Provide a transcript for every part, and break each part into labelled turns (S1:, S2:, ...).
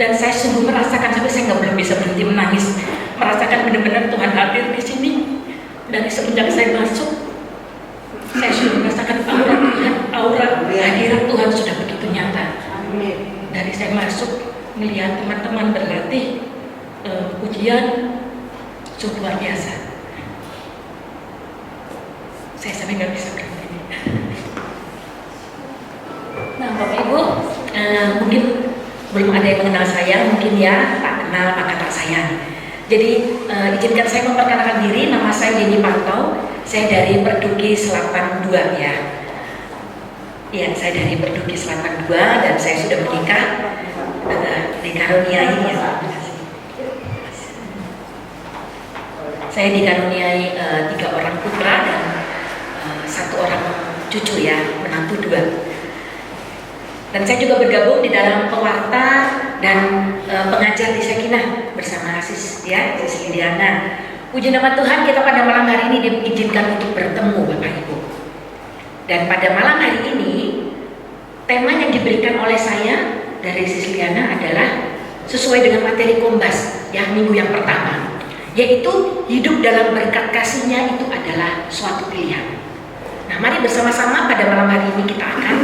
S1: Dan saya sungguh merasakan, sampai saya belum bisa berhenti menangis, merasakan benar-benar Tuhan hadir di sini. Dari semenjak saya masuk, saya sudah merasakan aura Tuhan, aura hadirat Tuhan sudah begitu nyata. Dari saya masuk, melihat teman-teman berlatih ujian, sungguh luar biasa. Saya sampai nggak bisa berhenti. Nah, Bapak Ibu, mungkin belum ada yang mengenal saya, mungkin ya tak kenal maka tak sayang. Jadi izinkan saya memperkenalkan diri, nama saya Yeni Pantau, saya dari Perduki Selatan 2 ya. Ya, saya dari Perduki Selatan 2 dan saya sudah menikah, dikaruniai ya. Saya dikaruniai 3 orang putra dan 1 orang cucu ya, menantu 2. Dan saya juga bergabung di dalam pewarta dan pengajar di Sekinah bersama Sis Lidiana. Puji nama Tuhan, kita pada malam hari ini diizinkan untuk bertemu Bapak Ibu. Dan pada malam hari ini, tema yang diberikan oleh saya dari Sis Lidiana adalah sesuai dengan materi Kombas ya, minggu yang pertama, yaitu hidup dalam berkat kasih-Nya itu adalah suatu pilihan. Nah, mari bersama-sama pada malam hari ini kita akan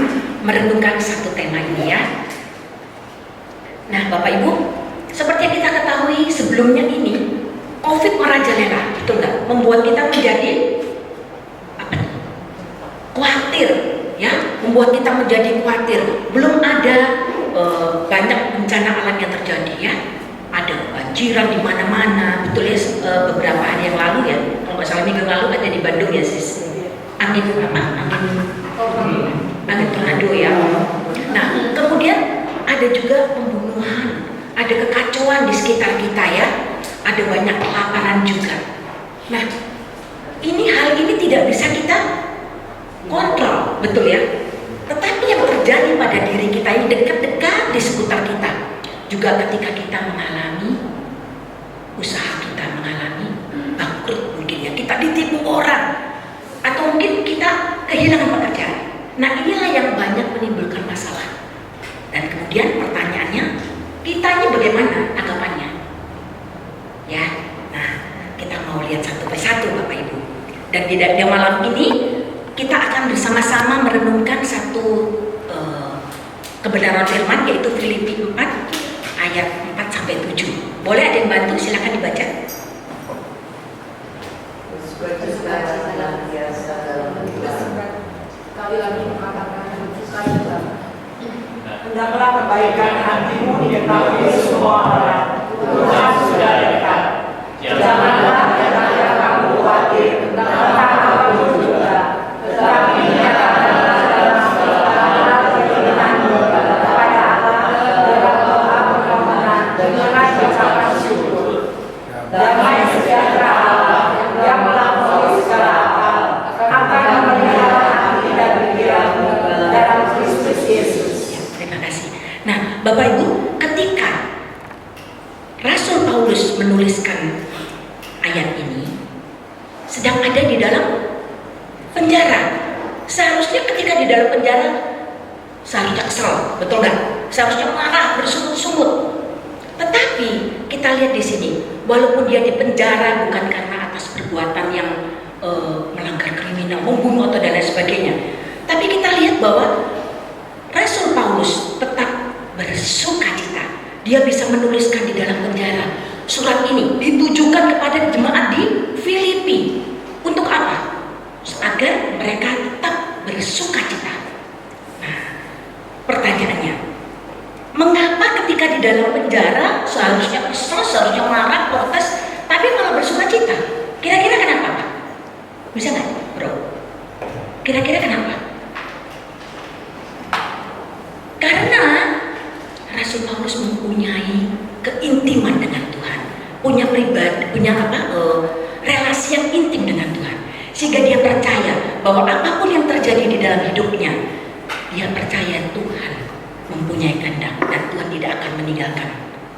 S1: merenungkan satu tema ini ya. Nah, Bapak Ibu, seperti yang kita ketahui sebelumnya ini, COVID merajalela, betul nggak? Membuat kita menjadi khawatir, ya, membuat kita menjadi khawatir. Belum ada banyak bencana alam yang terjadi ya. Ada banjiran di mana-mana, betul ya. Beberapa hari yang lalu ya, kalau nggak salah minggu lalu ada di Bandung ya, Sis. Angin tornado ya. Nah, kemudian ada juga pembunuhan, ada kekacauan di sekitar kita ya, ada banyak kelaparan juga. Nah, hal ini tidak bisa kita kontrol, betul ya. Tetapi yang terjadi pada diri kita ini dekat-dekat di sekitar kita, juga ketika kita mengalami usaha kita mengalami bangkrut mungkin ya, kita ditipu orang, atau mungkin kita kehilangan pekerjaan. Nah, inilah yang banyak menimbulkan masalah. Dan kemudian pertanyaannya, kita ini bagaimana tanggapannya? Ya, nah kita mau lihat satu persatu Bapak Ibu. Dan di malam ini kita akan bersama-sama merenungkan satu kebenaran firman, yaitu Filipi 4 ayat 4-7. Boleh ada yang bantu? Silakan dibaca.
S2: Sekali lagi mengatakan hendaklah kebaikan hatimu diketahui semua orang. Tuhan sudah dekat. Janganlah hendaknya kamu khawatir tentang apapun juga, tetapi nyatakanlah dalam segala hal keinginanmu kepada Allah dalam doa permohonan dengan ucapan syukur. Damai sejahtera Allah yang melampaui segala akal akan memelihara hati dan pikiranmu dalam Kristus Yesus.
S1: Terima kasih. Nah, Bapak Ibu, ketika Rasul Paulus menuliskan ayat ini, sedang ada di dalam penjara. Seharusnya ketika di dalam penjara, seharusnya kesel, betul nggak? Seharusnya marah, bersungut-sungut. Tetapi kita lihat di sini, walaupun dia di penjara bukan karena atas perbuatan yang melanggar kriminal, membunuh atau dan lain sebagainya, tapi kita lihat bahwa Rasul Paulus tetap bersukacita. Dia bisa menuliskan di dalam penjara. Surat ini ditujukan kepada jemaat di Filipi. Untuk apa? Agar mereka tetap bersukacita. Nah, pertanyaannya, mengapa ketika di dalam penjara seharusnya kesel, seharusnya marah, protes, tapi malah bersukacita? Kira-kira kenapa, Pak? Bisa nggak, Bro? Kira-kira kenapa? Karena Rasul Paulus mempunyai keintiman dengan Tuhan, punya relasi yang intim dengan Tuhan, sehingga dia percaya bahwa apapun yang terjadi di dalam hidupnya, dia percaya Tuhan mempunyai kehendak dan Tuhan tidak akan meninggalkan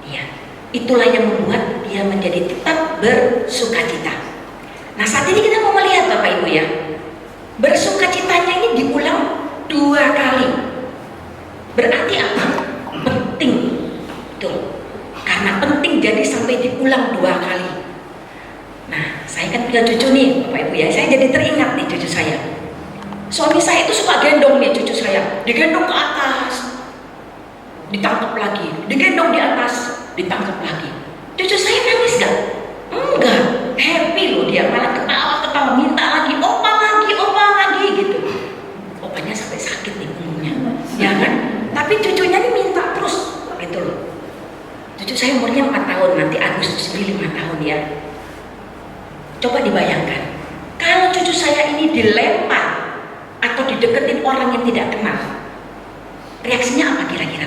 S1: dia. Itulah yang membuat dia menjadi tetap bersukacita. Nah, saat ini kita mau melihat Bapak Ibu ya, bersukacitanya ini diulang 2 kali. Berarti apa? Penting. Tuh. sampai diulang 2 kali. Nah, saya kan punya cucu nih, Bapak Ibu ya. Saya jadi teringat nih cucu saya. Suami saya itu suka gendong nih cucu saya. Digendong ke atas, ditangkap lagi. Digendong di atas, ditangkap lagi. Cucu saya nangis gak? Enggak, happy loh dia. Malah ketawa-ketawa, minta lagi, opa lagi gitu. Opanya sampai sakit nih punggungnya, ya kan? Tapi cucunya nih minta terus, gitu loh. Cucu saya umurnya 4 tahun, nanti Agustus ini 5 tahun ya. Coba dibayangkan, kalau cucu saya ini dilempar atau dideketin orang yang tidak kenal, reaksinya apa kira-kira?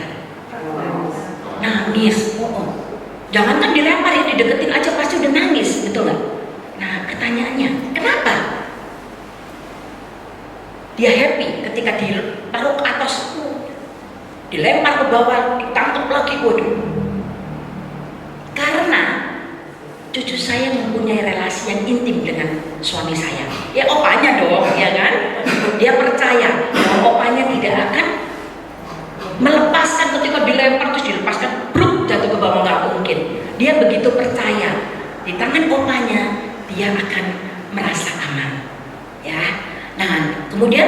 S1: Nangis. Jangankan dilempar ya, dideketin aja pasti udah nangis, betul nggak? Nah, pertanyaannya, kenapa? Dia happy ketika ditaruh ke atas, dilempar ke bawah, ditangkap lagi, waduh. Karena cucu saya mempunyai relasi yang intim dengan suami saya. Ya opanya dong, ya kan? Dia percaya bahwa opanya tidak akan melepaskan ketika dilempar terus dilepaskan, bruk, jatuh ke bawah, nggak mungkin. Dia begitu percaya di tangan opanya dia akan merasa aman. Ya, nah kemudian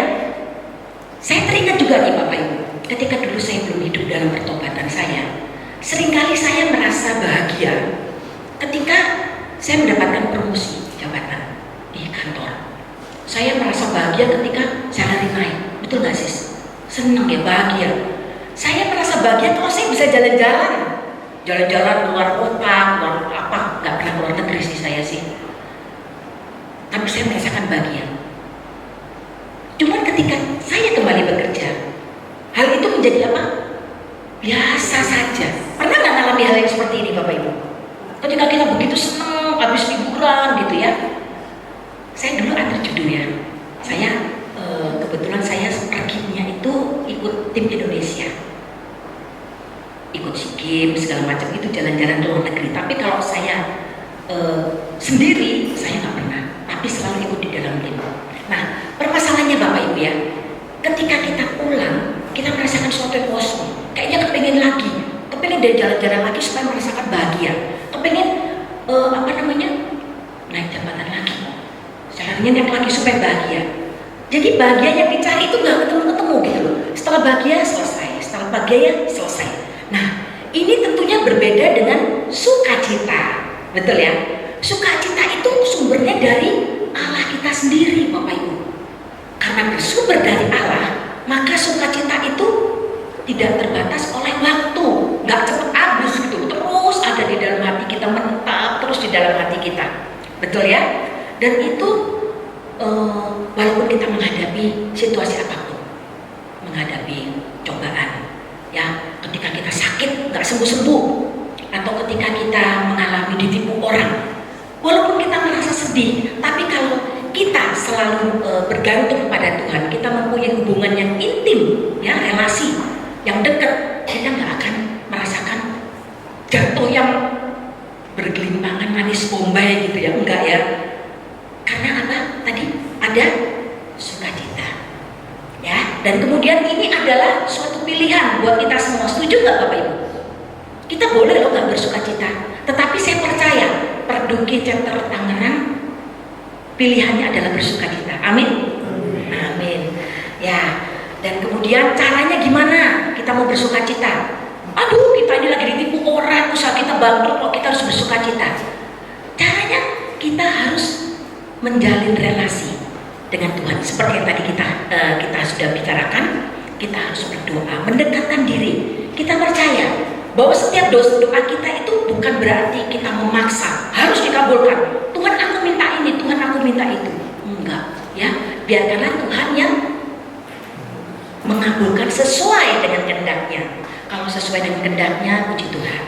S1: saya teringat juga nih Bapak Ibu, ketika dulu saya belum hidup dalam pertobatan saya, seringkali saya merasa bahagia ketika saya mendapatkan promosi jabatan di kantor. Saya merasa bahagia ketika salary naik, betul nggak sis? Senang ya, bahagia. Saya merasa bahagia kalau saya bisa jalan-jalan keluar kota, keluar apa, nggak pernah keluar negeri sih saya sih. Tapi saya merasakan bahagia. Cuman ketika saya kembali bekerja, hal itu menjadi apa? Biasa saja. Pernah nggak ngalami hal yang seperti ini Bapak Ibu? Ketika kita begitu senang habis liburan gitu ya. Saya dulu antar judul ya. Saya kebetulan saya perginya itu ikut tim Indonesia, ikut SEA Games segala macam, itu jalan-jalan ke luar negeri. Tapi kalau saya sendiri saya nggak pernah, tapi selalu ikut di dalam tim. Nah, permasalahannya Bapak Ibu ya, ketika kita pulang kita merasakan sesuatu yang kosong, kayaknya kepengen lagi, kepengen dari jalan-jalan lagi supaya merasakan bahagia, kepengen naik jabatan lagi, caranya naik lagi supaya bahagia. Jadi bahagia yang dicari itu nggak ketemu-ketemu gitu loh. Setelah bahagia selesai. Nah, ini tentunya berbeda dengan sukacita, betul ya? Sukacita itu sumbernya dari Allah kita sendiri, Bapak Ibu. Karena bersumber dari Allah, maka sukacita itu tidak terbatas oleh waktu, nggak cepat habis gitu, terus ada di dalam hati kita, menetap terus di dalam hati kita, betul ya? Dan itu walaupun kita menghadapi situasi apapun, menghadapi cobaan, ya, ketika kita sakit nggak sembuh-sembuh, atau ketika kita mengalami ditipu orang, walaupun kita merasa sedih, tapi kalau kita selalu bergantung pada Tuhan, kita mempunyai hubungan yang intim, ya, relasi yang dekat, kita nggak akan merasakan jatuh yang bergelimpangan manis bombay gitu ya, enggak ya. Karena apa? Tadi ada sukacita, ya. Dan kemudian ini adalah suatu pilihan buat kita semua. Setuju nggak Bapak Ibu? Kita boleh loh nggak bersukacita, tetapi saya percaya Perduki Center Tangerang pilihannya adalah bersukacita. Amin. Amin. Ya. Dan kemudian caranya gimana kita mau bersukacita? Aduh, kita ini lagi ditipu orang, usaha kita bangkrut, kok kita harus bersukacita? Caranya kita harus menjalin relasi dengan Tuhan. Seperti yang tadi kita sudah bicarakan, kita harus berdoa, mendekatkan diri. Kita percaya bahwa setiap doa kita itu bukan berarti kita memaksa harus dikabulkan. Tuhan aku minta ini, Tuhan aku minta itu. Enggak, ya. Biarkanlah Tuhan yang mengabulkan sesuai dengan kehendaknya. Kalau sesuai dengan kehendaknya, puji Tuhan.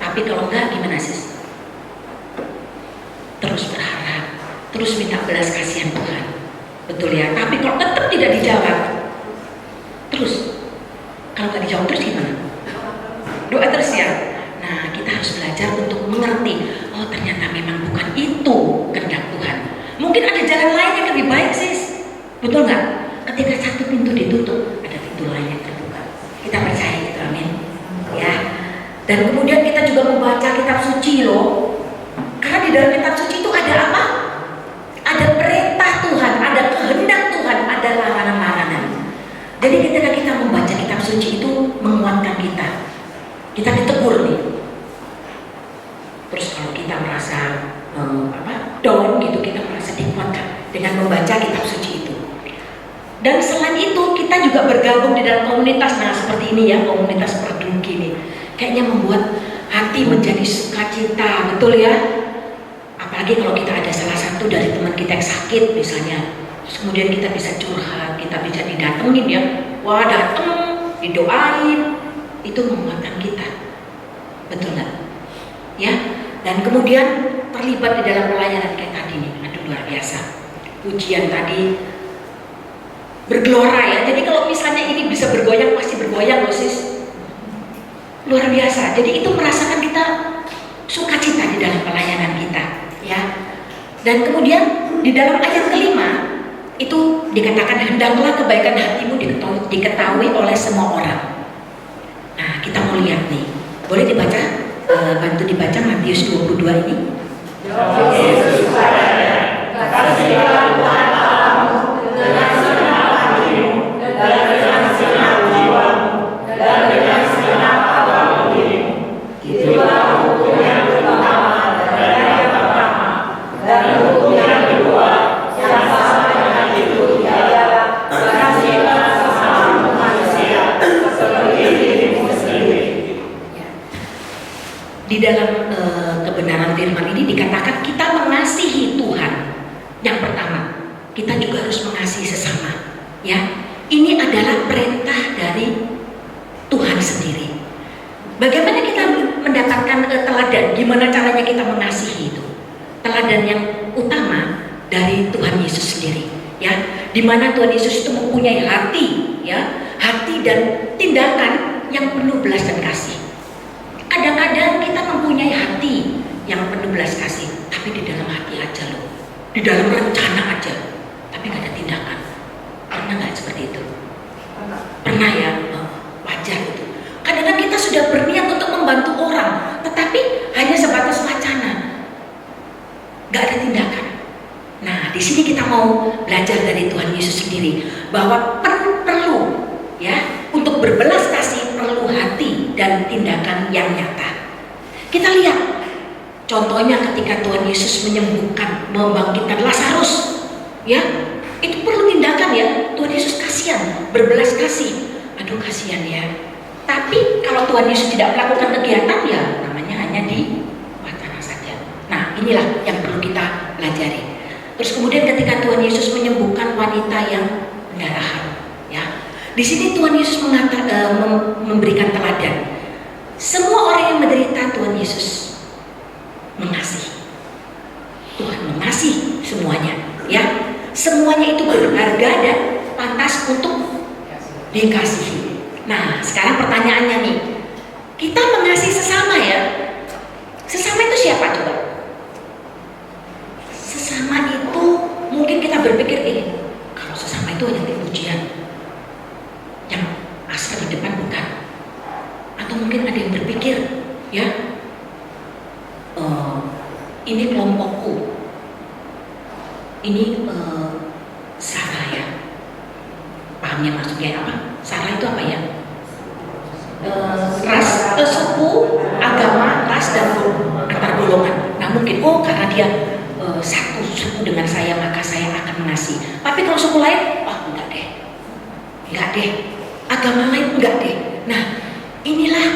S1: Tapi kalau enggak, gimana sis? Terus berharap, terus minta belas kasihan Tuhan, betul ya. Tapi kalau tetap tidak dijawab, terus kalau nggak dijawab terus gimana? Doa terus ya. Nah, kita harus belajar untuk mengerti, oh ternyata memang bukan itu kehendak Tuhan. Mungkin ada jalan lain yang lebih baik sis, betul nggak? Ketika satu pintu ditutup, ada pintu lain yang terbuka. Kita percaya itu, amin. Ya. Dan kemudian kita kita juga membaca kitab suci loh. Karena di dalam kitab suci itu ada apa? Ada perintah Tuhan, ada kehendak Tuhan, ada larangan-larangan. Jadi ketika kita membaca kitab suci itu menguatkan kita. Kita ditegur nih. Terus kalau kita merasa down gitu, kita merasa dikuatkan dengan membaca kitab suci itu. Dan selain itu kita juga bergabung di dalam komunitas, nah seperti ini ya, komunitas Perdugi nih. Kayaknya membuat hati menjadi sukacita, betul ya? Apalagi kalau kita ada salah satu dari teman kita yang sakit misalnya, terus kemudian kita bisa curhat, kita bisa didatengin ya, wah dateng, didoain, itu menguatkan kita, betul nggak? Ya, dan kemudian terlibat di dalam pelayanan kayak tadi nih, aduh luar biasa. Pujian tadi bergelora ya. Jadi kalau misalnya ini bisa bergoyang, pasti bergoyang loh sis. Luar biasa. Jadi itu merasakan kita sukacita di dalam pelayanan kita, ya. Dan kemudian di dalam ayat kelima itu dikatakan hendaklah kebaikan hatimu diketahui oleh semua orang. Nah kita mau lihat nih, boleh dibaca, bantu dibaca Matius 22 ini.
S2: Yesus kepadanya, kasihilah Tuhan Allahmu dengan segenap hatimu dan dengan segenap jiwamu dan dengan segenap akal budimu. Itulah hukum yang pertama dan yang pertama. Dan hukum yang kedua yang sama dengan itu ialah kasihilah sesamamu manusia seperti dirimu sendiri.
S1: Di dalam kebenaran firman ini dikatakan kita mengasihi Tuhan. Yang pertama, kita juga harus mengasihi sesama. Ya, ini adalah perintah dari Tuhan sendiri. Bagaimana kita mendapatkan teladan? Gimana caranya kita mengasihi itu? Teladan yang utama dari Tuhan Yesus sendiri. Ya, di mana Tuhan Yesus itu mempunyai hati, ya, hati dan tindakan yang penuh belas dan kasih. Kadang-kadang kita mempunyai hati yang penuh belas kasih, tapi di dalam hati aja loh, di dalam rencana aja, tapi gak ada tindakan. Pernah nggak seperti itu? Pernah ya, wajar itu. Kadang-kadang kita sudah berniat untuk membantu orang, tetapi hanya sebatas wacana, gak ada tindakan. Nah, di sini kita mau belajar dari Tuhan Yesus sendiri bahwa perlu ya untuk berbelas kasih perlu hati dan tindakan yang nyata. Kita lihat contohnya ketika Tuhan Yesus menyembuhkan, membangkitkan Lazarus, ya itu perlu tindakan ya. Tuhan Yesus kasihan, berbelas kasih. Aduh kasihan ya. Tapi kalau Tuhan Yesus tidak melakukan kegiatan ya namanya hanya di wacana saja. Nah inilah yang perlu kita pelajari. Terus kemudian ketika Tuhan Yesus menyembuhkan wanita yang pendarahan, ya di sini Tuhan Yesus memberikan teladan. Semua orang yang menderita Tuhan Yesus mengasihi. Tuhan mengasihi semuanya, ya. Semuanya itu berharga dan pantas untuk dikasihi. Nah, sekarang pertanyaannya nih, kita mengasihi sesama ya. Sesama itu siapa coba? Sesama itu mungkin kita berpikir kalau sesama itu hanya pujian yang asal di depan bukan. Atau mungkin ada yang berpikir ya ini kelompokku, ini Sarah ya, pahamnya maksudnya apa? Sarah itu apa ya? Ras, suku, agama, ras dan antar golongan. Nah mungkin karena dia satu suku dengan saya maka saya akan mengasihi. Tapi kalau suku lain, enggak deh, agama lain enggak deh. Nah inilah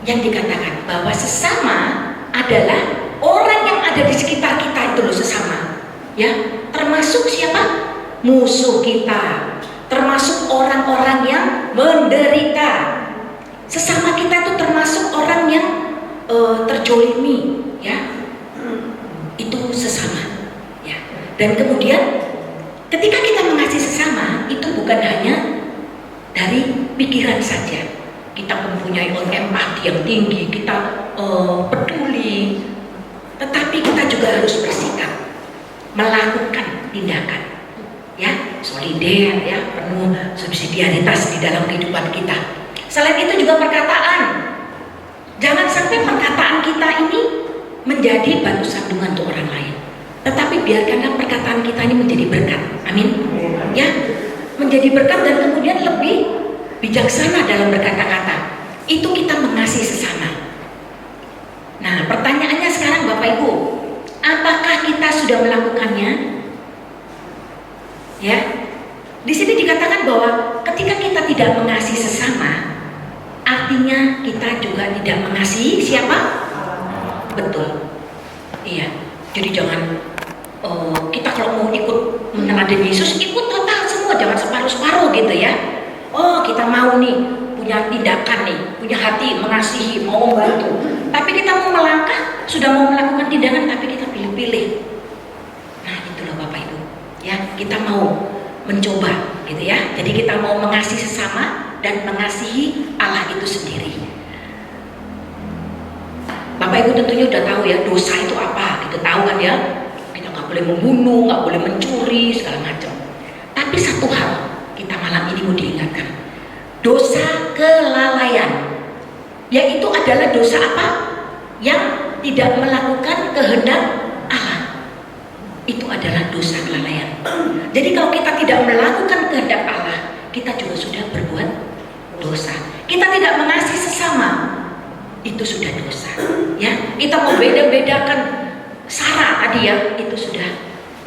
S1: yang dikatakan bahwa sesama adalah orang yang ada di sekitar kita itu loh, sesama, ya, termasuk siapa? Musuh kita, termasuk orang-orang yang menderita. Sesama kita itu termasuk orang yang terjolimi, ya, itu sesama, ya. Dan kemudian ketika kita mengasihi sesama itu bukan hanya dari pikiran saja. Kita mempunyai empati yang tinggi, kita peduli, tetapi kita juga harus bersikap, melakukan tindakan, ya, solider, ya, penuh subsidiaritas di dalam kehidupan kita. Selain itu juga perkataan. Jangan sampai perkataan kita ini menjadi batu sandungan untuk orang lain. Tetapi biarkanlah perkataan kita ini menjadi berkat. Amin. Ya, menjadi berkat dan kemudian lebih bijaksana dalam berkata-kata. Itu kita mengasihi sesama. Nah, pertanyaannya sekarang Bapak Ibu, apakah kita sudah melakukannya? Ya. Di sini dikatakan bahwa ketika kita tidak mengasihi sesama, artinya kita juga tidak mengasihi siapa? Betul. Iya. Jadi jangan kita kalau mau ikut meneladani Yesus, ikut total semua, jangan separuh-separuh gitu ya. Oh, kita mau nih punya tindakan nih, punya hati mengasihi, mau membantu. Tapi kita mau melangkah, sudah mau melakukan tindakan, tapi kita pilih-pilih. Nah, itulah Bapak Ibu. Ya, kita mau mencoba gitu ya. Jadi kita mau mengasihi sesama dan mengasihi Allah itu sendiri. Bapak Ibu tentunya udah tahu ya dosa itu apa, gitu tahu kan ya. Kita nggak boleh membunuh, nggak boleh mencuri segala macam. Tapi satu hal kita malam ini mau diingatkan, dosa kelalaian, yaitu adalah dosa apa? Yang tidak melakukan kehendak Allah. Itu adalah dosa kelalaian. Jadi kalau kita tidak melakukan kehendak Allah, kita juga sudah berbuat dosa. Kita tidak mengasihi sesama, itu sudah dosa. Ya, kita mau beda-bedakan sara tadi ya, itu sudah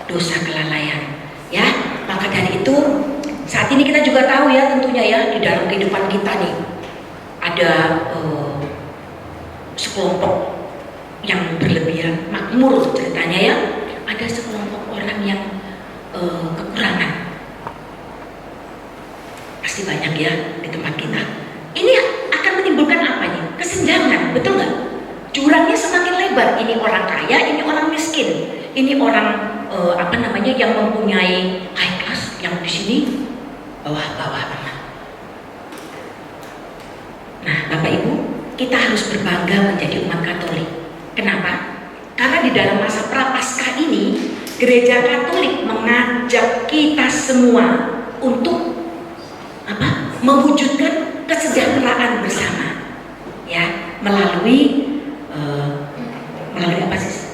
S1: dosa kelalaian. Ya, maka dari itu saat ini kita juga tahu ya tentunya ya di dalam kehidupan kita nih ada sekelompok yang berlebihan, makmur ceritanya ya. Ada sekelompok orang yang kekurangan. Pasti banyak ya di tempat kita. Ini akan menimbulkan apa nih? Kesenjangan, betul nggak? Jurangnya semakin lebar. Ini orang kaya, ini orang miskin. Ini orang yang mempunyai high class, yang di sini bawah-bawah banget. Nah, Bapak Ibu, kita harus berbangga menjadi umat Katolik. Kenapa? Karena di dalam masa Prapaskah ini, Gereja Katolik mengajak kita semua untuk apa? Mewujudkan kesejahteraan bersama, ya, melalui apa sih?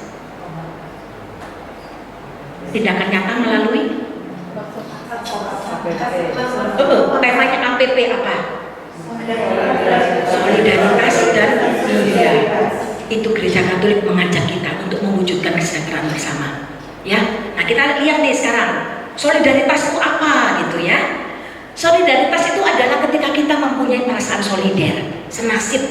S1: Tindakan nyata melalui temanya APP apa? Solidaritas dan iya. Itu Gereja Katolik mengajak kita untuk mewujudkan kesejahteraan bersama. Ya, nah kita lihat nih sekarang solidaritas itu apa gitu ya. Solidaritas itu adalah ketika kita mempunyai perasaan solider, senasib,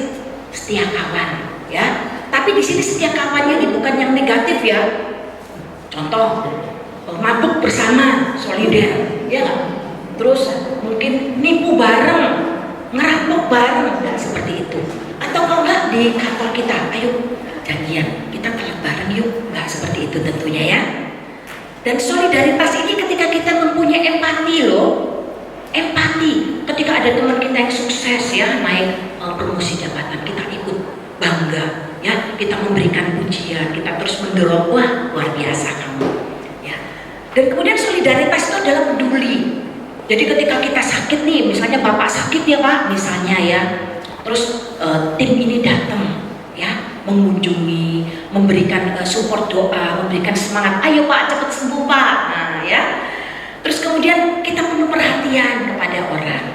S1: setia kawan, ya. Tapi di sini setia kawannya ini bukan yang negatif ya. Contoh, mabuk bersama, solider, ya nggak? Terus mungkin nipu bareng, ngerampok bareng, dan seperti itu. Atau kalau nggak di kantor kita, ayo janjian kita telat bareng yuk, nggak seperti itu tentunya ya. Dan solidaritas ini ketika kita mempunyai empati loh, empati. Ketika ada teman kita yang sukses ya naik promosi jabatan, kita ikut bangga ya, kita memberikan pujian, kita terus mendorong, wah luar biasa kamu ya. Dan kemudian solidaritas itu adalah peduli. Jadi ketika kita sakit nih, misalnya bapak sakit ya pak, misalnya ya, terus tim ini datang ya, mengunjungi, memberikan support doa, memberikan semangat, ayo pak cepat sembuh pak, nah ya. Terus kemudian kita penuh perhatian kepada orang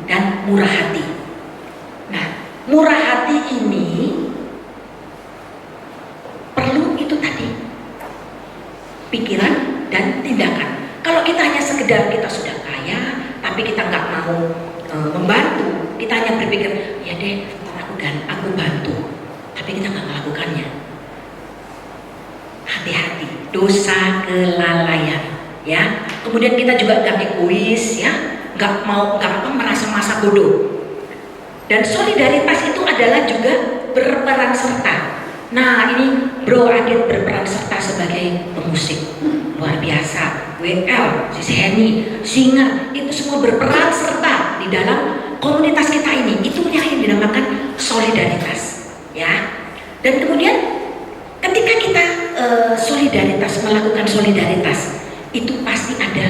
S1: dan murah hati. Nah, murah hati ini perlu itu tadi, pikiran dan tindakan. Kalau kita hanya sekedar kita sudah kaya, tapi kita nggak mau membantu, kita hanya berpikir, ya deh, aku bantu, tapi kita nggak melakukannya. Hati-hati, dosa kelalaian, ya. Kemudian kita juga nggak egois, ya, nggak merasa masa bodoh. Dan solidaritas itu adalah juga berperan serta. Nah, ini Bro Adit berperan serta sebagai pemusik, luar biasa. WL, si Henny, singer, itu semua berperan serta di dalam komunitas kita ini. Itulah yang dinamakan solidaritas, ya. Dan kemudian ketika kita solidaritas, melakukan solidaritas, itu pasti ada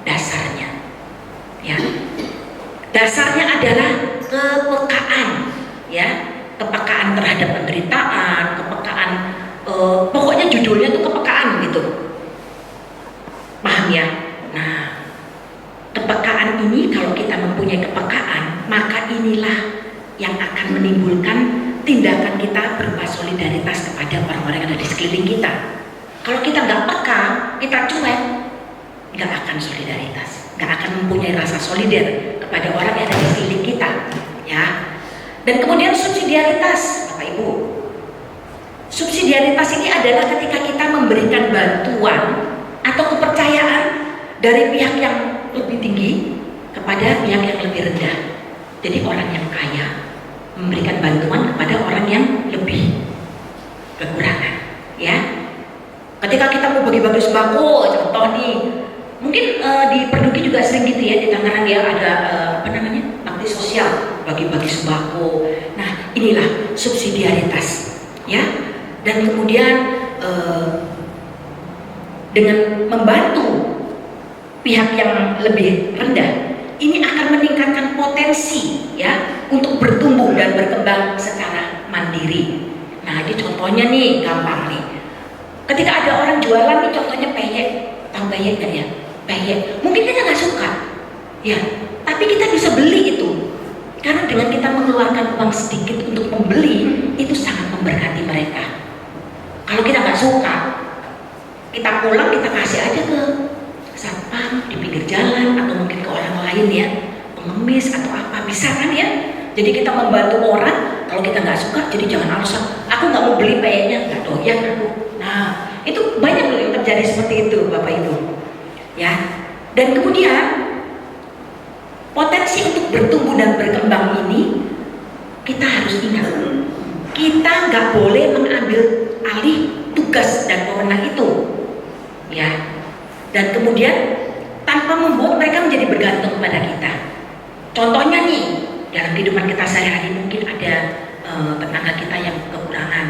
S1: dasarnya, ya. Dasarnya adalah kepekaan, ya, kepekaan terhadap pemberitaan, kepekaan, pokoknya judulnya tuh kepekaan gitu. Paham ya? Nah, kepekaan ini kalau kita mempunyai kepekaan, maka inilah yang akan menimbulkan tindakan kita berupa solidaritas kepada orang-orang yang ada di sekeliling kita. Kalau kita nggak peka, kita cuek, nggak akan solidaritas, nggak akan mempunyai rasa solider kepada orang yang ada di sekeliling kita, ya. Dan kemudian subsidiaritas, Bapak Ibu. Subsidiaritas ini adalah ketika kita memberikan bantuan atau kepercayaan dari pihak yang lebih tinggi kepada pihak yang lebih rendah. Jadi orang yang kaya memberikan bantuan kepada orang yang lebih kekurangan, ya. Ketika kita mau bagi-bagi sembako, contoh nih, mungkin di Perduki juga sering gitu ya, di Tangerang ya ada bakti sosial, bagi-bagi sembako. Nah, inilah subsidiaritas, ya. Dan kemudian dengan membantu pihak yang lebih rendah, ini akan meningkatkan potensi ya untuk bertumbuh dan berkembang secara mandiri. Nah, ini contohnya nih, gampang nih. Ketika ada orang jualan nih, contohnya peyek, tahu peyek kan ya? Peyek, mungkin kita nggak suka, ya, tapi kita bisa beli itu. Karena dengan kita mengeluarkan uang sedikit untuk membeli, itu sangat memberkati mereka. Kalau kita nggak suka, kita pulang kita kasih aja ke satpam di pinggir jalan atau mungkin ke orang lain ya, pengemis atau apa, bisa kan ya? Jadi kita membantu orang. Kalau kita nggak suka, jadi jangan alasan aku nggak mau beli peyeknya, nggak doyan aku. Nah, itu banyak loh yang terjadi seperti itu, Bapak Ibu, ya. Dan kemudian potensi untuk bertumbuh dan berkembang ini kita harus ingat, kita nggak boleh mengambil alih tugas dan wewenang itu, ya. Dan kemudian tanpa membuat mereka menjadi bergantung kepada kita. Contohnya nih, dalam kehidupan kita sehari-hari mungkin ada tetangga kita yang kekurangan.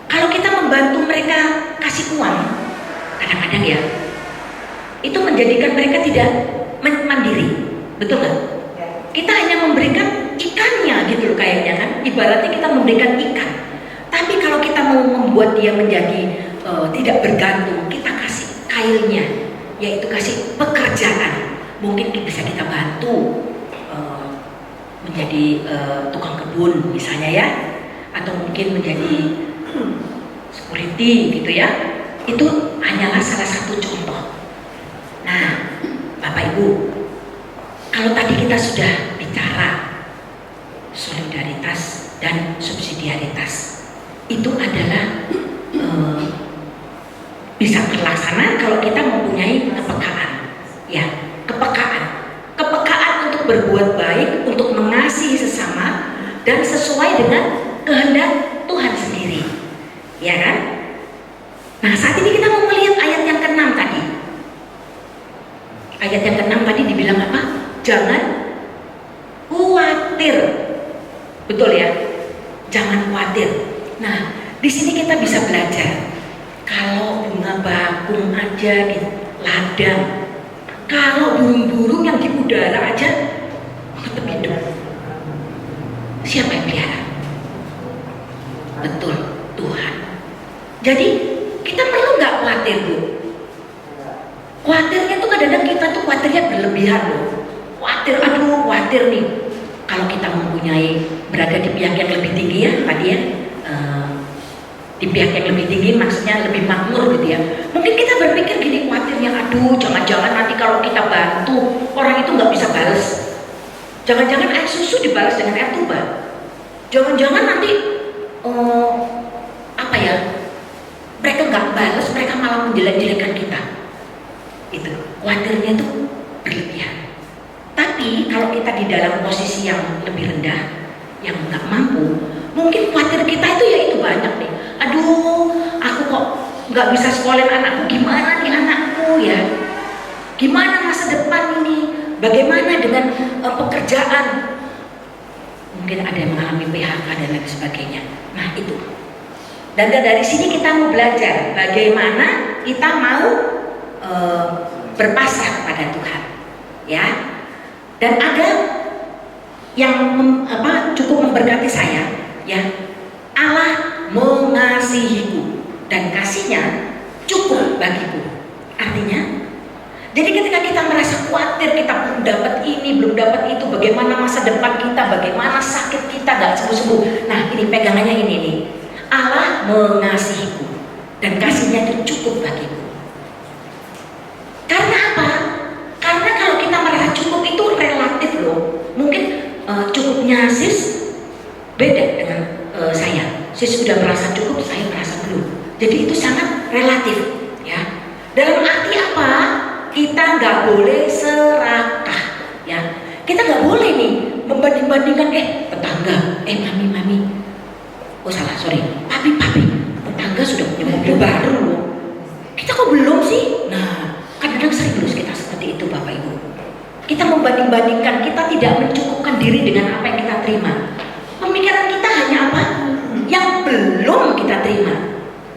S1: Kalau kita membantu mereka kasih uang, kadang-kadang ya, itu menjadikan mereka tidak mandiri, betul nggak? Kita hanya memberikan ikannya gitu loh kayaknya kan, ibaratnya kita memberikan ikan. Tapi kalau kita mau membuat dia menjadi tidak bergantung, kita kasih kailnya, yaitu kasih pekerjaan. Mungkin bisa kita bantu menjadi tukang kebun misalnya ya, atau mungkin menjadi security gitu ya. Itu hanyalah salah satu contoh. Nah, Bapak Ibu, kalau tadi kita sudah bicara solidaritas dan subsidiaritas, itu adalah bisa terlaksana kalau kita mempunyai kepekaan, ya, kepekaan untuk berbuat baik, untuk mengasihi sesama dan sesuai dengan kehendak Tuhan sendiri, ya kan? Nah, saat ini kita mau melihat ayat yang ke-6 tadi. Ayat yang ke-6 tadi dibilang apa? Jangan khawatir, betul ya? Jangan khawatir. Nah, di sini kita bisa belajar. Kalau bunga bakung aja di ladang, kalau burung-burung yang di udara aja tetap hidup, siapa yang pelihara? Betul, Tuhan. Jadi kita perlu nggak khawatir, Bu? Khawatirnya tuh kadang-kadang kita tuh khawatirnya berlebihan loh. Khawatir nih. Kalau kita mempunyai berada di pihak yang lebih tinggi ya tadi ya. Di pihak yang lebih tinggi maksudnya lebih makmur gitu ya. Mungkin kita berpikir gini, khawatirnya aduh jangan-jangan nanti kalau kita bantu orang itu nggak bisa balas. Jangan-jangan air susu dibalas dengan air tuba. Jangan-jangan nanti apa ya? Mereka nggak balas, mereka malah menjelek-jelekan kita. Itu khawatirnya tuh berlebihan. Tapi kalau kita di dalam posisi yang lebih rendah, yang nggak mampu, mungkin khawatir kita itu ya itu banyak nih. Aduh, aku kok nggak bisa sekolahin anakku, gimana nih anakku ya? Gimana masa depan ini? Bagaimana dengan pekerjaan? Mungkin ada yang mengalami PHK dan lain sebagainya. Nah itu. Dan dari sini kita mau belajar bagaimana kita mau berpasrah kepada Tuhan, ya. Dan ada yang cukup memberkati saya, ya. Allah mengasihiku dan kasihnya cukup bagiku. Artinya, jadi ketika kita merasa khawatir, kita belum dapat ini, belum dapat itu, bagaimana masa depan kita, bagaimana sakit kita gak sembuh-sembuh. Nah, ini pegangannya ini nih. Allah mengasihiku dan kasihnya itu cukup bagiku. Karena apa? Karena kalau kita merasa cukup itu relatif loh. Mungkin cukupnya sis beda dengan saya. Sis sudah merasa cukup, saya merasa belum. Jadi itu sangat relatif, ya. Dalam arti apa? Kita nggak boleh serakah, ya. Kita nggak boleh nih membanding-bandingkan tetangga, mami, oh salah, sorry, papi, tetangga sudah punya mobil baru loh. Kita kok belum sih? Nah, kadang-kadang sering terus kita seperti itu, Bapak Ibu. Kita membanding-bandingkan, kita tidak mencukupkan diri dengan apa yang kita terima. Pemikiran kita hanya apa? Yang belum kita terima.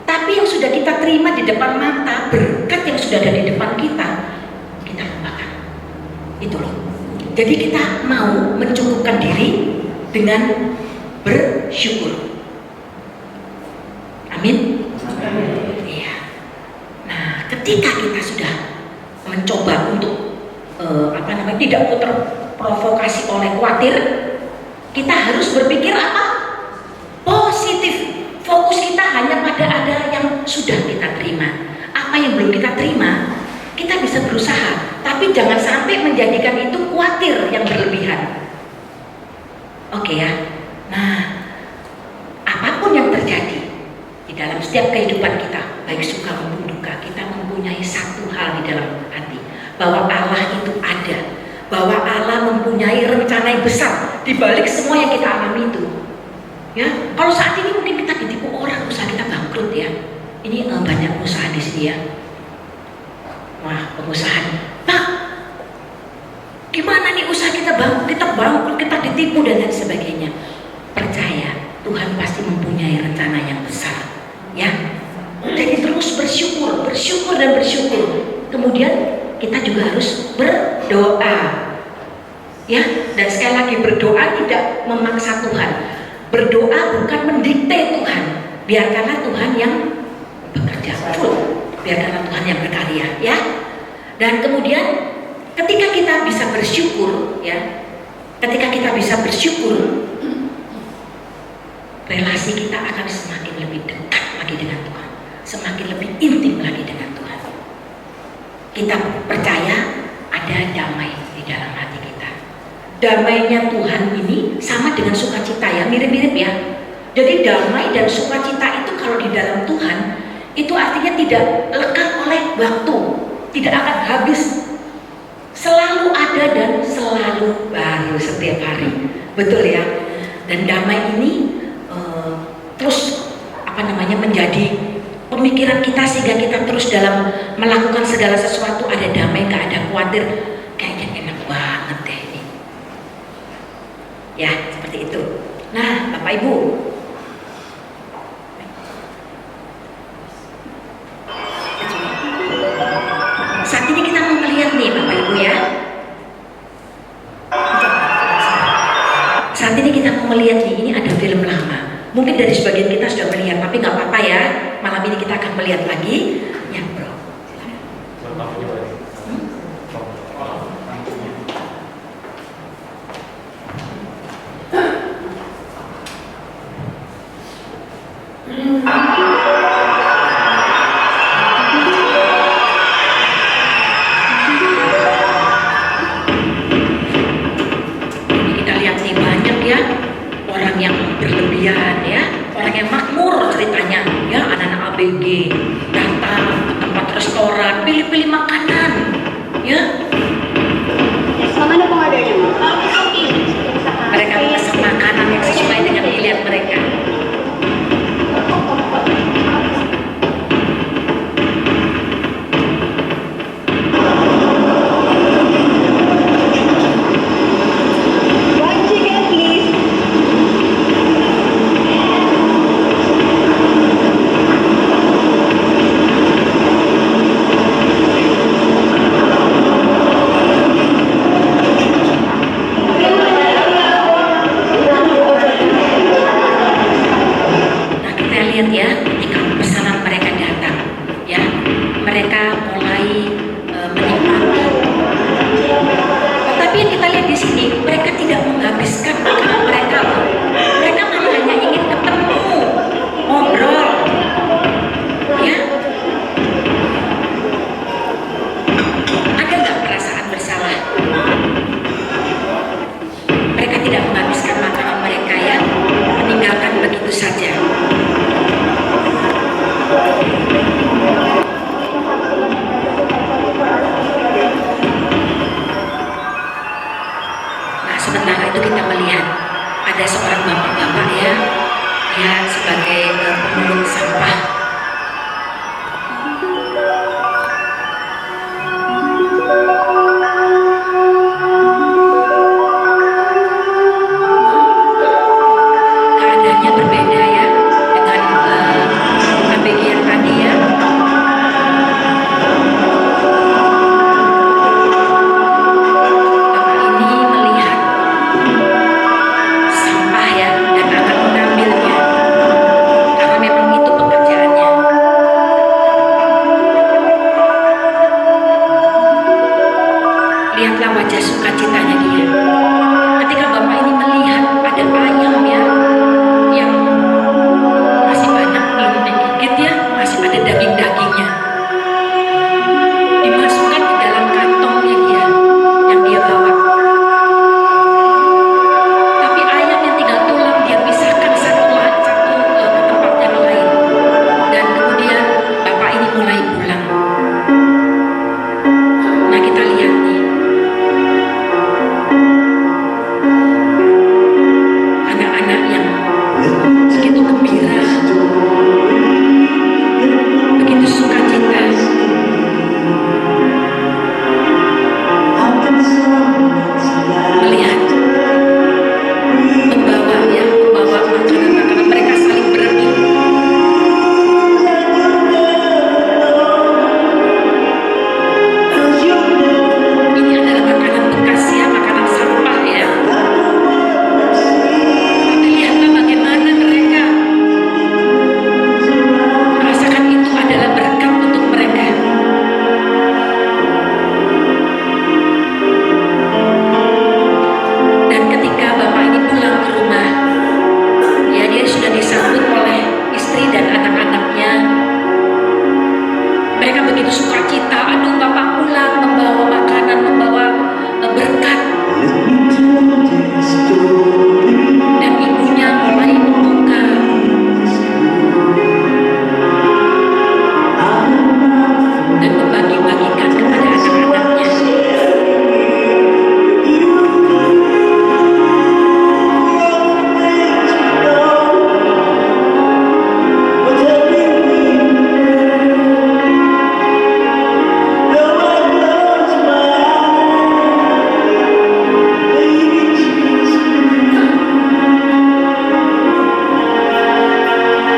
S1: Tapi yang sudah kita terima di depan mata, berkat yang sudah ada di depan kita lupakan. Itu loh. Jadi kita mau mencukupkan diri dengan bersyukur. Amin. Iya. Nah, ketika kita sudah mencoba untuk tidak terprovokasi oleh khawatir, kita harus berpikir apa? Positif. Fokus kita hanya pada ada yang sudah kita terima. Apa yang belum kita terima, kita bisa berusaha, tapi jangan sampai menjadikan itu khawatir yang berlebihan. Oke ya. Nah, apapun yang terjadi di dalam setiap kehidupan kita, baik suka maupun duka, kita mempunyai satu hal di dalam hati, bahwa Allah itu ada, bahwa Allah mempunyai rencana yang besar di balik semua yang kita alami itu. Ya, kalau saat ini mungkin kita ditipu orang, usaha kita bangkrut ya. Ini banyak usaha di sini ya. Wah, pengusaha, Pak, gimana nih usaha kita bangkrut, kita ditipu dan lain sebagainya. Percaya, Tuhan pasti mempunyai rencana yang besar, ya. Jadi terus bersyukur dan bersyukur. Kemudian kita juga harus berdoa, ya. Dan sekali lagi berdoa tidak memaksa Tuhan. Berdoa bukan mendikte Tuhan. Biarkanlah Tuhan yang bekerja full. Biarkanlah Tuhan yang berkarya, ya. Dan kemudian ketika kita bisa bersyukur, ya. Ketika kita bisa bersyukur, relasi kita akan semakin lebih dekat lagi dengan Tuhan, semakin lebih intim lagi dengan Tuhan. Kita percaya ada damai di dalam hati kita. Damainya Tuhan ini sama dengan sukacita ya, mirip-mirip ya. Jadi damai dan sukacita itu kalau di dalam Tuhan, itu artinya tidak lekang oleh waktu, tidak akan habis, selalu ada dan selalu baru setiap hari. Betul ya. Dan damai ini terus menjadi pemikiran kita, sehingga kita terus dalam melakukan segala sesuatu ada damai, gak ada khawatir. Kayaknya enak banget deh ini. Ya, seperti itu. Nah, Bapak Ibu, saat ini kita mau melihat nih Bapak Ibu ya. Saat ini kita mau melihat nih, ini ada film lama. Mungkin dari sebagian kita sudah melihat, tapi nggak apa-apa ya. Malam ini kita akan melihat lagi. Ya, bro. Pilih-pilih makanan, ya.
S2: Sama ada pengadanya,
S1: Mereka pesan makanan yang sesuai dengan pilihan mereka. mereka mulai menikmati. Tetapi yang kita lihat di sini, mereka tidak menghabiskan makanan mereka. Mereka malah hanya ingin ketemu, ngobrol, ya. Ada nggak perasaan bersalah? Mereka tidak menghabiskan makanan mereka, ya, meninggalkan begitu saja. Nah, sementara itu kita melihat ada seorang bapak-bapak, ya, dia sebagai pemungut sampah. Keadaannya berbeda, ya, dengan ABG yang tadi, ya. Bapak ini melihat sampah, ya, dan akan mengambilnya karena memang itu pekerjaannya. Lihatlah wajah sukacitanya dia ketika bapak ini melihat ada ayam, ya, yang masih banyak belum digigit, ya, masih ada daging-dagingnya, dimasukkan ke dalam kantongnya dia yang dia bawa. Tapi ayam yang tinggal tulang dia pisahkan satu ke tempat yang lain. Dan kemudian bapak ini mulai pulang. Nah, kita lihat nih, anak-anak yang begitu gembira, begitu sukacita. Melihat membawa, ya, membawa makanan-makanan, mereka saling berebut. Ini adalah makanan bekas, ya, makanan sampah, ya. Tapi lihatlah bagaimana mereka merasakan itu adalah berkat untuk mereka. Dan ketika bapak ini pulang ke rumah, ya, dia sudah disambut oleh istri dan anak-anaknya. Mereka begitu sukacita, aduh, bapak pulang membawa makanan, membawa berkat. Dan ibunya mulai membuka dan membagi-bagikan kepada anak-anaknya.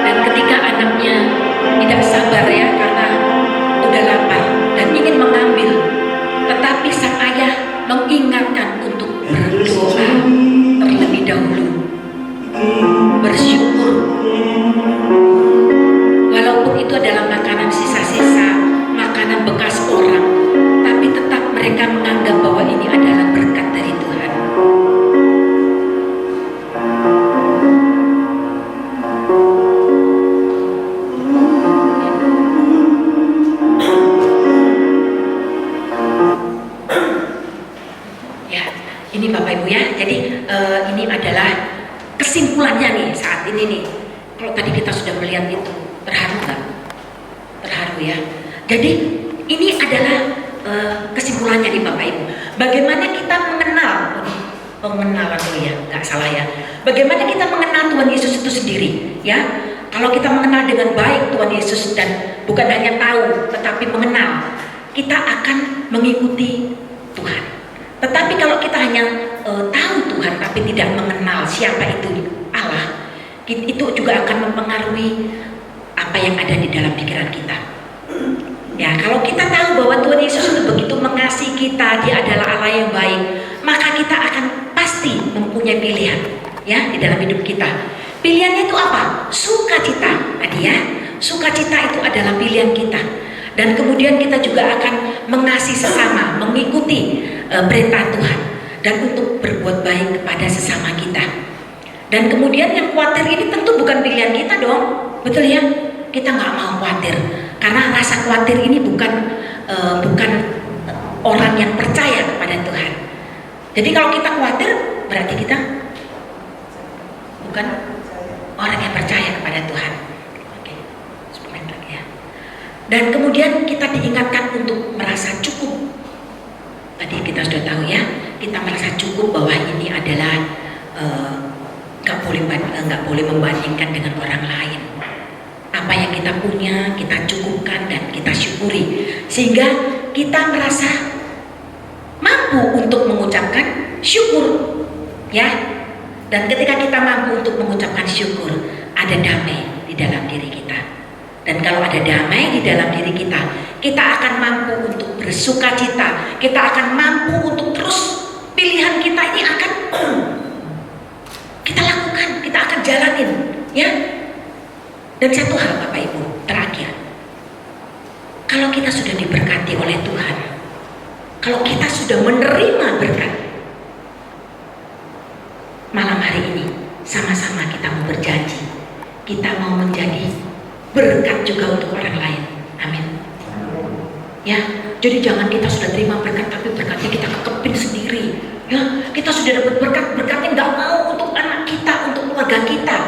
S1: Dan ketika anaknya tidak sabar, ya, karena udah lapar dan ingin mengambil, tetapi sang ayah mengingatkan untuk berdoa terlebih dahulu, bersyukur. Walaupun itu adalah makanan sisa-sisa, makanan bekas orang, tapi tetap mereka menganggap bahwa ini adalah berkat dari Tuhan. Ya, ini Bapak Ibu, ya. Jadi ini adalah kesimpulannya nih saat ini nih. Kalau tadi kita sudah melihat itu, terharu nggak? Terharu, ya. Jadi ini adalah kesimpulannya nih Bapak Ibu. Bagaimana kita mengenal pengenalan, ya, nggak salah, ya. Bagaimana kita mengenal Tuhan Yesus itu sendiri, ya. Kalau kita mengenal dengan baik Tuhan Yesus dan bukan hanya tahu, tetapi mengenal, kita akan mengikuti Tuhan. Tetapi kalau kita hanya tahu Tuhan tapi tidak mengenal siapa itu Allah, itu juga akan mempengaruhi apa yang ada di dalam pikiran kita. Ya, kalau kita tahu bahwa Tuhan Yesus itu begitu mengasihi kita, Dia adalah Allah yang baik, maka kita akan pasti mempunyai pilihan, ya, di dalam hidup kita. Pilihannya itu apa? Sukacita. Tadi, ya, sukacita itu adalah pilihan kita. Dan kemudian kita juga akan mengasihi sesama, mengikuti perintah Tuhan, dan untuk berbuat baik kepada sesama kita. Dan kemudian yang khawatir ini tentu bukan pilihan kita dong, betul ya? Kita nggak mau khawatir, karena rasa khawatir ini bukan orang yang percaya kepada Tuhan. Jadi kalau kita khawatir, berarti kita bukan orang yang percaya kepada Tuhan. Oke, 10 menit lagi ya. Dan kemudian kita diingatkan untuk merasa cukup. Tadi kita sudah tahu ya, kita merasa cukup bahwa ini adalah nggak boleh membandingkan dengan orang lain. Apa yang kita punya kita cukupkan dan kita syukuri, sehingga kita merasa mampu untuk mengucapkan syukur, ya. Dan ketika kita mampu untuk mengucapkan syukur, ada damai di dalam diri kita. Dan kalau ada damai di dalam diri kita, kita akan mampu untuk bersukacita. Kita akan mampu untuk terus pilihan kita ini akan kita lakukan, kita akan jalanin, ya. Dan satu hal Bapak Ibu, terakhir, kalau kita sudah diberkati oleh Tuhan, kalau kita sudah menerima berkat, malam hari ini sama-sama kita mau berjanji, kita mau menjadi berkat juga untuk orang lain. Amin. Ya, jadi jangan kita sudah terima berkat tapi berkatnya kita kekepin sendiri. Ya, kita sudah dapat berkatnya nggak mau untuk anak kita, untuk keluarga kita,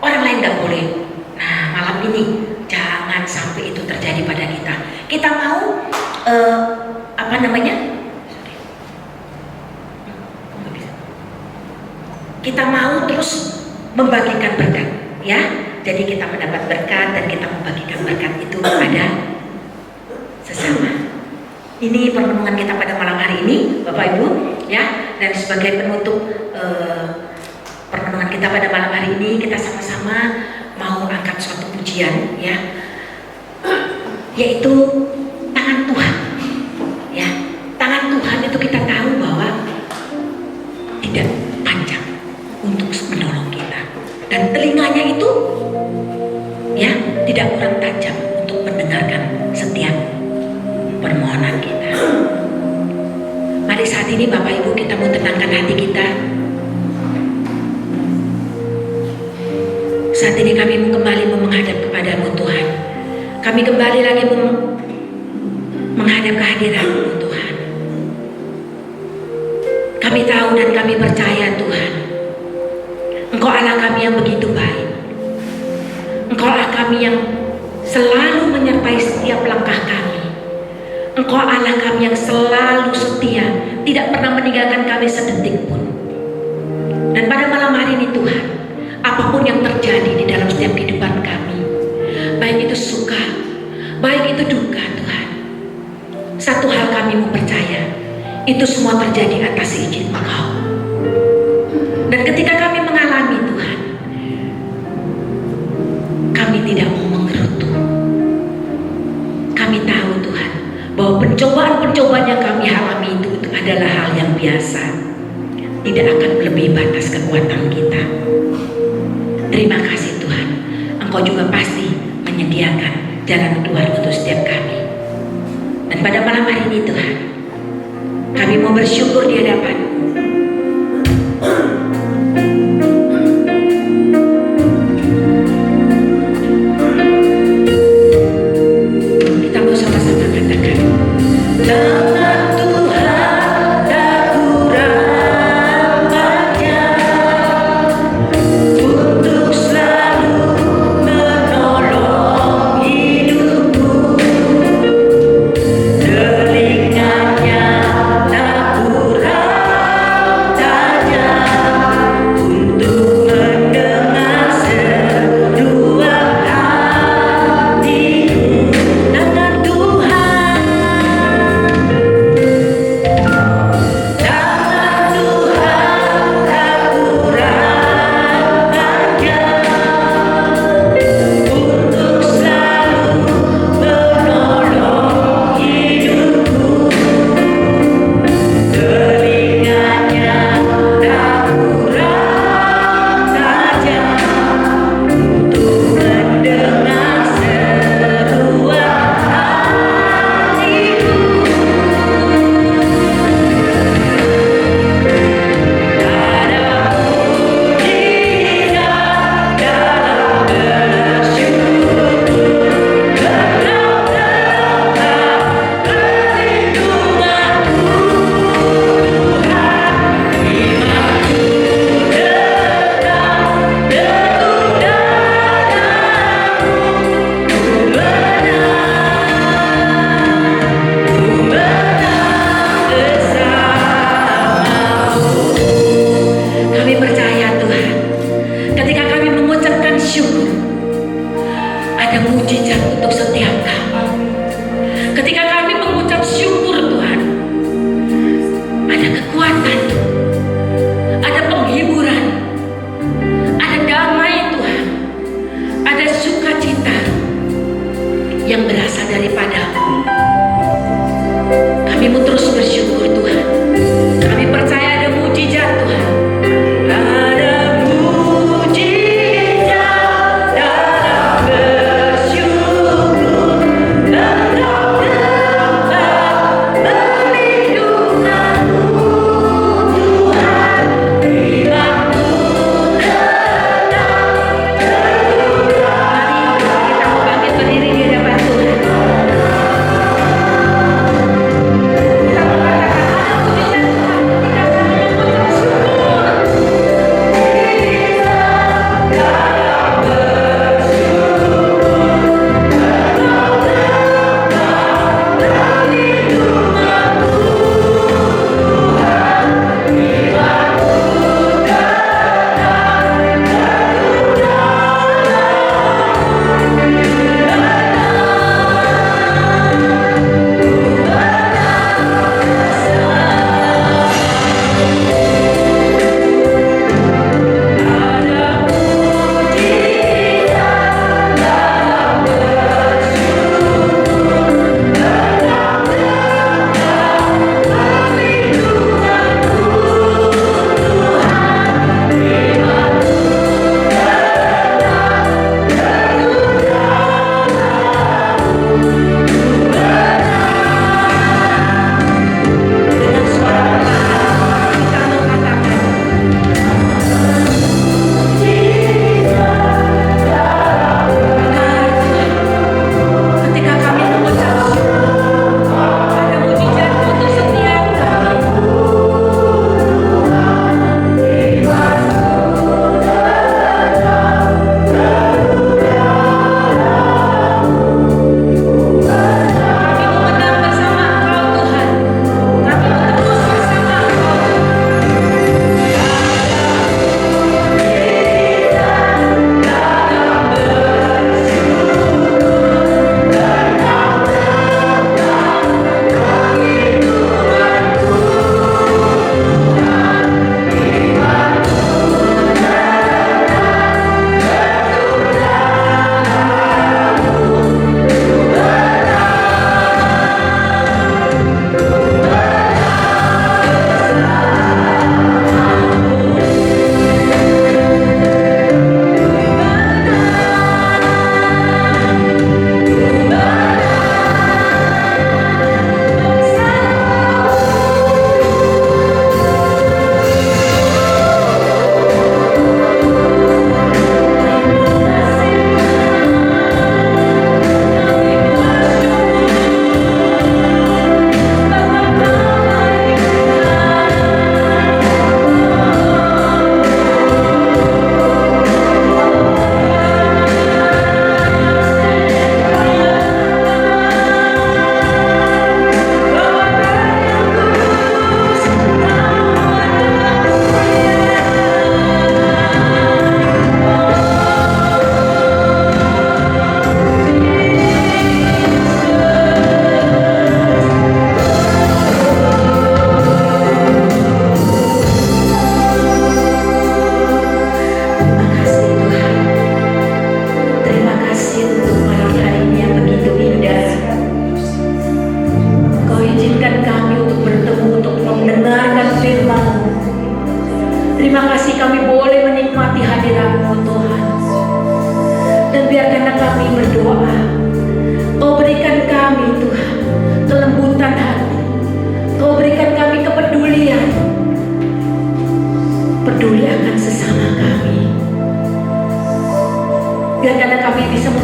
S1: orang lain nggak boleh. Nah, malam ini jangan sampai itu terjadi pada kita. Kita mau kita mau terus membagikan berkat, ya. Jadi kita mendapat berkat dan kita membagikan berkat itu kepada sesama. Ini pertemuan kita pada malam hari ini, Bapak Ibu, ya. Dan sebagai penutup pertemuan kita pada malam hari ini, kita sama-sama mau angkat suatu pujian, ya, yaitu tangan Tuhan, ya. Tangan Tuhan itu kita tahu bahwa tidak panjang untuk menolong kita, dan telinganya itu, ya, tidak kurang tajam untuk mendengarkan setiap permohonan kita. Mari saat ini Bapak Ibu kita mau tenangkan hati kita. Saat ini kami mau kembali menghadap kepadamu Tuhan. Kami kembali lagi menghadap kehadiran-Mu Tuhan. Kami tahu dan kami percaya Tuhan, Engkau Allah kami yang begitu baik. Engkau Allah kami yang selalu menyertai setiap langkah kami. Engkau Allah kami yang selalu setia, tidak pernah meninggalkan kami sedetik pun. Dan pada malam hari ini Tuhan, apapun yang terjadi di dalam setiap kehidupan kami, baik itu suka, baik itu duka Tuhan, satu hal kami mau percaya, itu semua terjadi atas izin Engkau. Dan ketika kami mengalami Tuhan, kami tidak mau menggerutu. Kami tahu Tuhan bahwa pencobaan-pencobaan yang kami alami itu adalah hal yang biasa, tidak akan melebihi batas kekuatan kita. Terima kasih Tuhan, Engkau juga pasti menyediakan jalan keluar untuk setiap kami. Dan pada malam hari ini Tuhan, kami mau bersyukur di hadapan-Mu. Kita mau sama-sama katakan, tangan Tuhan tak kurang panjang untuk selalu menolong hidupku. Telinganya tak kurang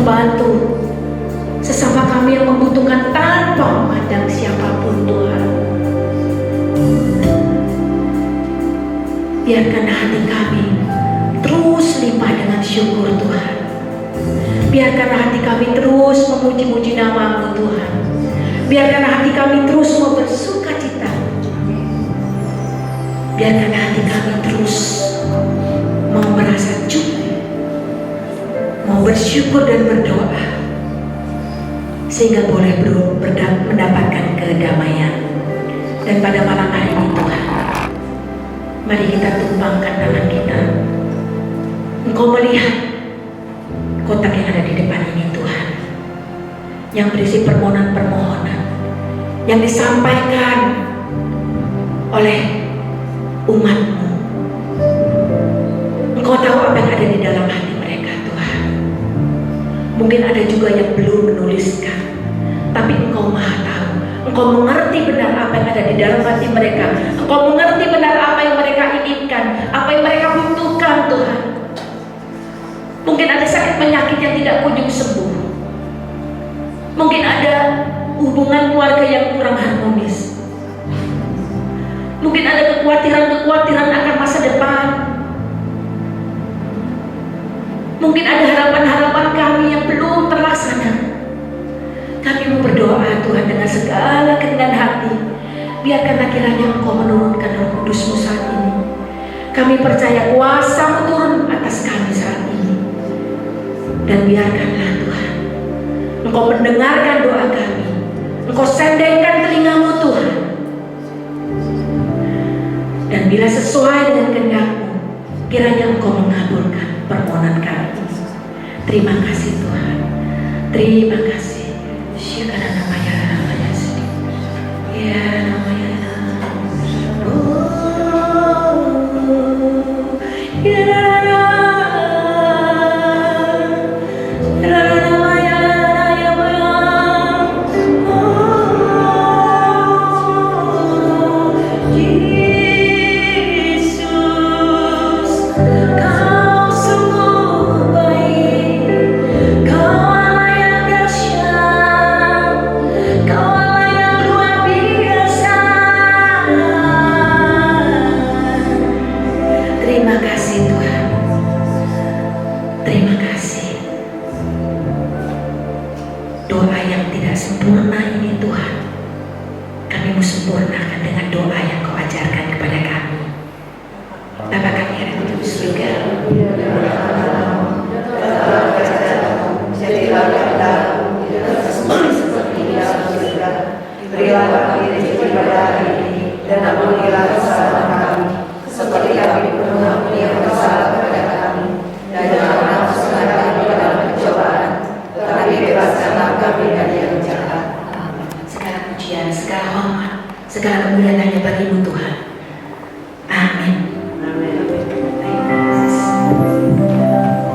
S1: membantu sesama kami yang membutuhkan tanpa memandang siapapun Tuhan. Biarkan hati kami terus limpah dengan syukur Tuhan. Biarkan hati kami terus memuji-muji nama-Mu Tuhan. Biarkan hati kami terus mau bersuka cita. Biarkan hati kami terus mau merasa cukup, mau bersyukur dan berdoa, sehingga boleh mendapatkan kedamaian. Dan pada malam hari ini Tuhan, mari kita tumpangkan tangan kita. Engkau melihat kotak yang ada di depan ini Tuhan, yang berisi permohonan-permohonan yang disampaikan oleh umat-Mu. Engkau tahu apa yang ada di dalam hati mereka Tuhan. Mungkin ada juga yang belum menuliskan, tapi Engkau Maha tahu. Engkau mengerti benar apa yang ada di dalam hati mereka. Engkau mengerti benar apa yang mereka inginkan, apa yang mereka butuhkan Tuhan. Mungkin ada sakit penyakit yang tidak kunjung sembuh. Mungkin ada hubungan keluarga yang kurang harmonis. Mungkin ada kekhawatiran akan masa depan. Mungkin ada harapan-harapan kami yang belum terlaksana. Kami mau berdoa Tuhan dengan segala kerendahan hati. Biarkanlah kiranya Engkau menurunkan Roh Kudus-Mu saat ini. Kami percaya kuasa-Mu turun atas kami saat ini. Dan biarkanlah Tuhan Engkau mendengarkan doa kami. Engkau sendengkan telinga-Mu Tuhan. Dan bila sesuai dengan kehendak-Mu, kiranya Engkau mengabulkan permohonan kami. Terima kasih Tuhan. Terima kasih. Syukur namanya ya namanya.
S2: Berilah kami rezeki pada hari ini, dan ampunilah kesalahan kami, seperti kami pernah